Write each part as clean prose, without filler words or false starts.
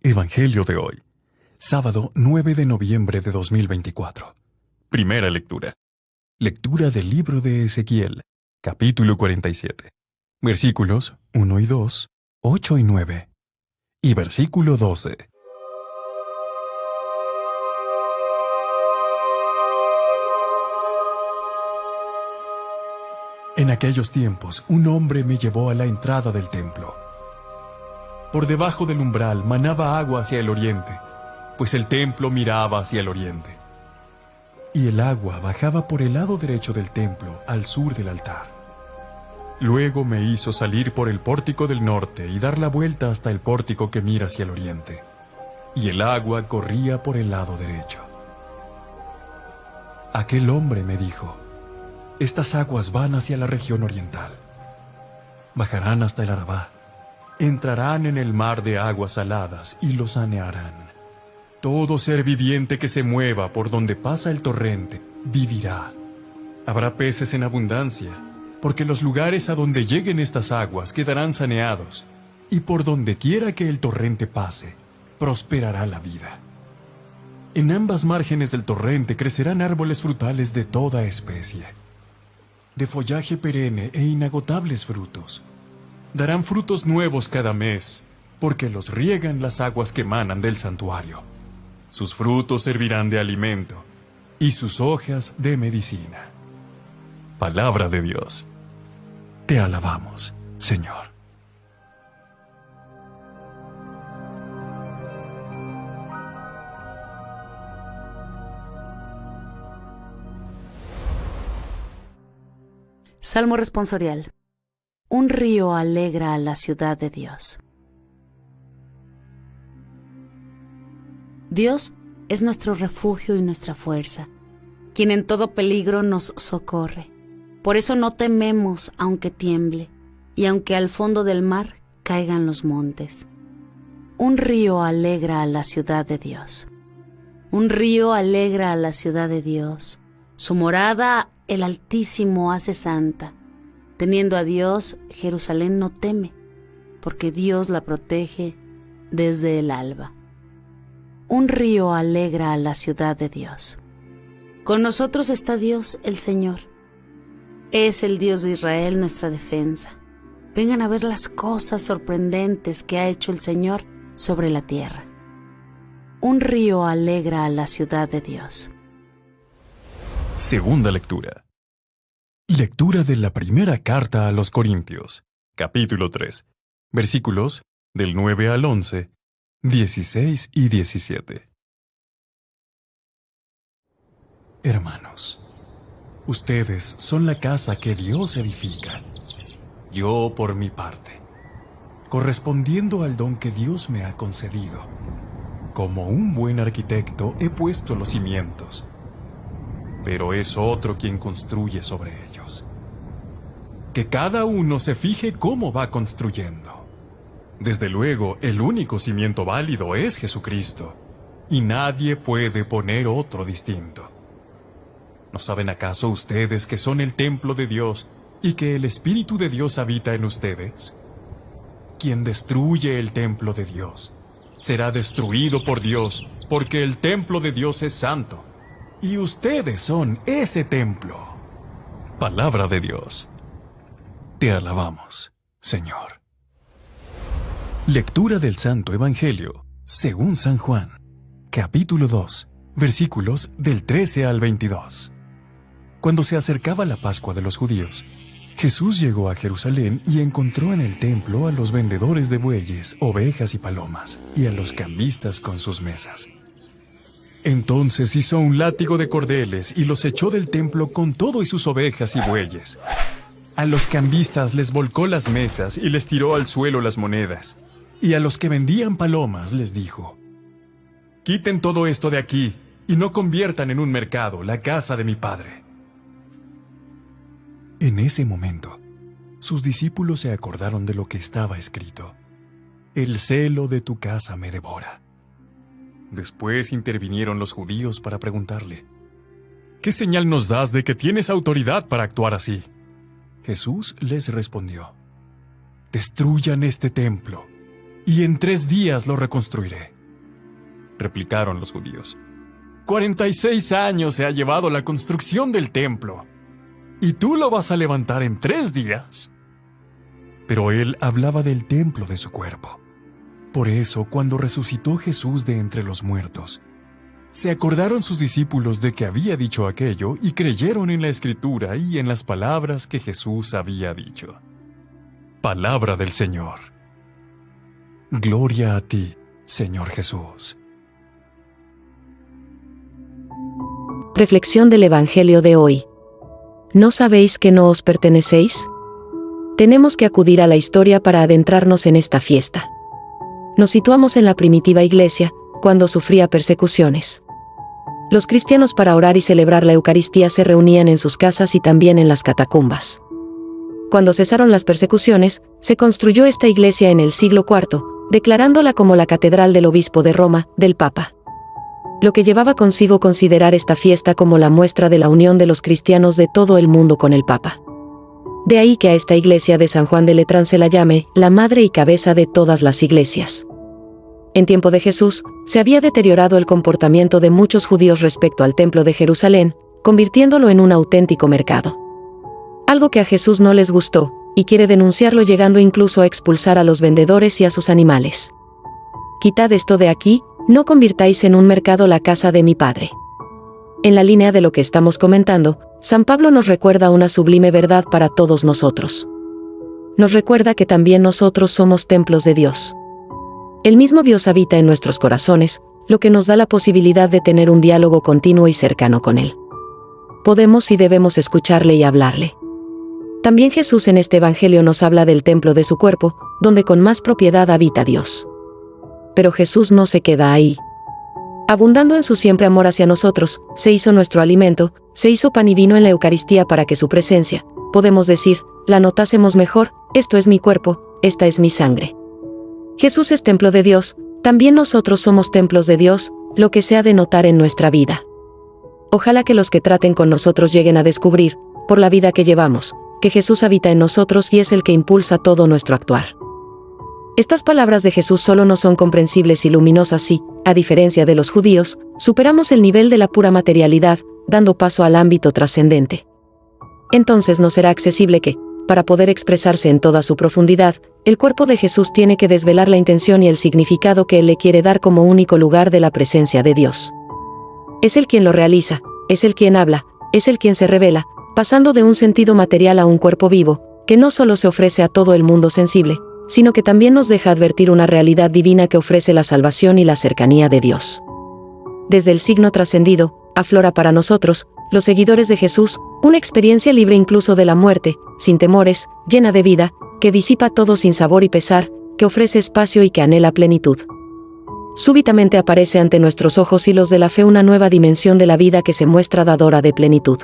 Evangelio de hoy, sábado 9 de noviembre de 2024. Primera lectura. Lectura del libro de Ezequiel, capítulo 47. Versículos 1 y 2, 8 y 9. Y versículo 12. En aquellos tiempos, un hombre me llevó a la entrada del templo. Por debajo del umbral manaba agua hacia el oriente, pues el templo miraba hacia el oriente. Y el agua bajaba por el lado derecho del templo, al sur del altar. Luego me hizo salir por el pórtico del norte y dar la vuelta hasta el pórtico que mira hacia el oriente. Y el agua corría por el lado derecho. Aquel hombre me dijo: estas aguas van hacia la región oriental. Bajarán hasta el Arabá. Entrarán en el mar de aguas saladas y lo sanearán. Todo ser viviente que se mueva por donde pasa el torrente vivirá. Habrá peces en abundancia, porque los lugares a donde lleguen estas aguas quedarán saneados, y por donde quiera que el torrente pase, prosperará la vida. En ambas márgenes del torrente crecerán árboles frutales de toda especie, de follaje perenne e inagotables frutos. Darán frutos nuevos cada mes, porque los riegan las aguas que emanan del santuario. Sus frutos servirán de alimento, y sus hojas de medicina. Palabra de Dios. Te alabamos, Señor. Salmo responsorial. Un río alegra a la ciudad de Dios. Dios es nuestro refugio y nuestra fuerza, quien en todo peligro nos socorre. Por eso no tememos aunque tiemble, y aunque al fondo del mar caigan los montes. Un río alegra a la ciudad de Dios. Un río alegra a la ciudad de Dios. Su morada el Altísimo hace santa. Teniendo a Dios, Jerusalén no teme, porque Dios la protege desde el alba. Un río alegra a la ciudad de Dios. Con nosotros está Dios, el Señor. Es el Dios de Israel nuestra defensa. Vengan a ver las cosas sorprendentes que ha hecho el Señor sobre la tierra. Un río alegra a la ciudad de Dios. Segunda lectura. Lectura de la primera carta a los Corintios, capítulo 3, versículos del 9 al 11, 16 y 17. Hermanos, ustedes son la casa que Dios edifica. Yo, por mi parte, correspondiendo al don que Dios me ha concedido, como un buen arquitecto he puesto los cimientos, pero es otro quien construye sobre ellos. Que cada uno se fije cómo va construyendo. Desde luego, el único cimiento válido es Jesucristo, y nadie puede poner otro distinto. ¿No saben acaso ustedes que son el templo de Dios y que el Espíritu de Dios habita en ustedes? Quien destruye el templo de Dios será destruido por Dios, porque el templo de Dios es santo, y ustedes son ese templo. Palabra de Dios. Te alabamos, Señor. Lectura del Santo Evangelio, según San Juan, capítulo 2, versículos del 13 al 22. Cuando se acercaba la Pascua de los judíos, Jesús llegó a Jerusalén y encontró en el templo a los vendedores de bueyes, ovejas y palomas, y a los cambistas con sus mesas. Entonces hizo un látigo de cordeles y los echó del templo con todo y sus ovejas y bueyes. A los cambistas les volcó las mesas y les tiró al suelo las monedas. Y a los que vendían palomas les dijo: quiten todo esto de aquí y no conviertan en un mercado la casa de mi Padre. En ese momento, sus discípulos se acordaron de lo que estaba escrito: el celo de tu casa me devora. Después intervinieron los judíos para preguntarle: ¿qué señal nos das de que tienes autoridad para actuar así? Jesús les respondió: destruyan este templo, y en 3 días lo reconstruiré. replicaron los judíos. 46 años se ha llevado la construcción del templo, ¿y tú lo vas a levantar en 3 días? Pero él hablaba del templo de su cuerpo. Por eso, cuando resucitó Jesús de entre los muertos, se acordaron sus discípulos de que había dicho aquello y creyeron en la Escritura y en las palabras que Jesús había dicho. Palabra del Señor. Gloria a ti, Señor Jesús. Reflexión del Evangelio de hoy. ¿No sabéis que no os pertenecéis? Tenemos que acudir a la historia para adentrarnos en esta fiesta. Nos situamos en la primitiva iglesia, cuando sufría persecuciones. Los cristianos para orar y celebrar la Eucaristía se reunían en sus casas y también en las catacumbas. Cuando cesaron las persecuciones, se construyó esta iglesia en el siglo IV, declarándola como la catedral del obispo de Roma, del Papa. Lo que llevaba consigo considerar esta fiesta como la muestra de la unión de los cristianos de todo el mundo con el Papa. De ahí que a esta iglesia de San Juan de Letrán se la llame la madre y cabeza de todas las iglesias. En tiempo de Jesús, se había deteriorado el comportamiento de muchos judíos respecto al templo de Jerusalén, convirtiéndolo en un auténtico mercado. Algo que a Jesús no les gustó, y quiere denunciarlo llegando incluso a expulsar a los vendedores y a sus animales. Quitad esto de aquí, no convirtáis en un mercado la casa de mi Padre. En la línea de lo que estamos comentando, San Pablo nos recuerda una sublime verdad para todos nosotros. Nos recuerda que también nosotros somos templos de Dios. El mismo Dios habita en nuestros corazones, lo que nos da la posibilidad de tener un diálogo continuo y cercano con Él. Podemos y debemos escucharle y hablarle. También Jesús en este Evangelio nos habla del templo de su cuerpo, donde con más propiedad habita Dios. Pero Jesús no se queda ahí. Abundando en su siempre amor hacia nosotros, se hizo nuestro alimento, se hizo pan y vino en la Eucaristía para que su presencia, podemos decir, la notásemos mejor: esto es mi cuerpo, esta es mi sangre. Jesús es templo de Dios, también nosotros somos templos de Dios, lo que se ha de notar en nuestra vida. Ojalá que los que traten con nosotros lleguen a descubrir, por la vida que llevamos, que Jesús habita en nosotros y es el que impulsa todo nuestro actuar. Estas palabras de Jesús solo no son comprensibles y luminosas si, a diferencia de los judíos, superamos el nivel de la pura materialidad, dando paso al ámbito trascendente. Entonces nos será accesible que, para poder expresarse en toda su profundidad, el cuerpo de Jesús tiene que desvelar la intención y el significado que Él le quiere dar como único lugar de la presencia de Dios. Es Él quien lo realiza, es Él quien habla, es Él quien se revela, pasando de un sentido material a un cuerpo vivo, que no solo se ofrece a todo el mundo sensible, sino que también nos deja advertir una realidad divina que ofrece la salvación y la cercanía de Dios. Desde el signo trascendido, aflora para nosotros, los seguidores de Jesús, una experiencia libre incluso de la muerte, sin temores, llena de vida, que disipa todo sin sabor y pesar, que ofrece espacio y que anhela plenitud. Súbitamente aparece ante nuestros ojos y los de la fe una nueva dimensión de la vida que se muestra dadora de plenitud.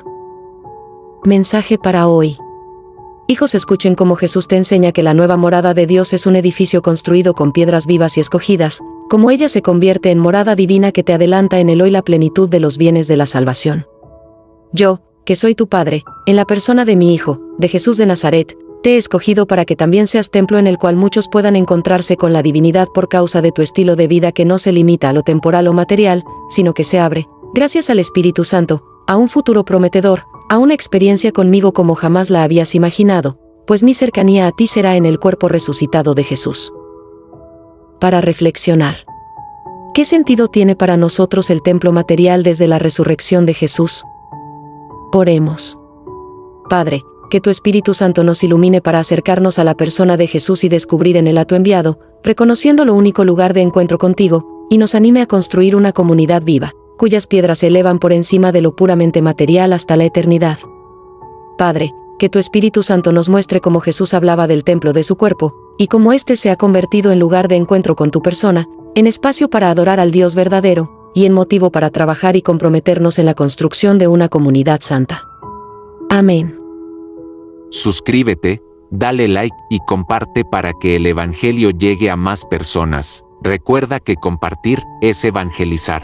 Mensaje para hoy. Hijos, escuchen cómo Jesús te enseña que la nueva morada de Dios es un edificio construido con piedras vivas y escogidas, como ella se convierte en morada divina que te adelanta en el hoy la plenitud de los bienes de la salvación. Yo, que soy tu Padre, en la persona de mi Hijo, de Jesús de Nazaret, te he escogido para que también seas templo en el cual muchos puedan encontrarse con la divinidad por causa de tu estilo de vida que no se limita a lo temporal o material, sino que se abre, gracias al Espíritu Santo, a un futuro prometedor, a una experiencia conmigo como jamás la habías imaginado, pues mi cercanía a ti será en el cuerpo resucitado de Jesús. Para reflexionar. ¿Qué sentido tiene para nosotros el templo material desde la resurrección de Jesús? Oremos. Padre, que tu Espíritu Santo nos ilumine para acercarnos a la persona de Jesús y descubrir en él a tu enviado, reconociendo lo único lugar de encuentro contigo, y nos anime a construir una comunidad viva, cuyas piedras se elevan por encima de lo puramente material hasta la eternidad. Padre, que tu Espíritu Santo nos muestre cómo Jesús hablaba del templo de su cuerpo, y cómo éste se ha convertido en lugar de encuentro con tu persona, en espacio para adorar al Dios verdadero, y en motivo para trabajar y comprometernos en la construcción de una comunidad santa. Amén. Suscríbete, dale like y comparte para que el Evangelio llegue a más personas. Recuerda que compartir es evangelizar.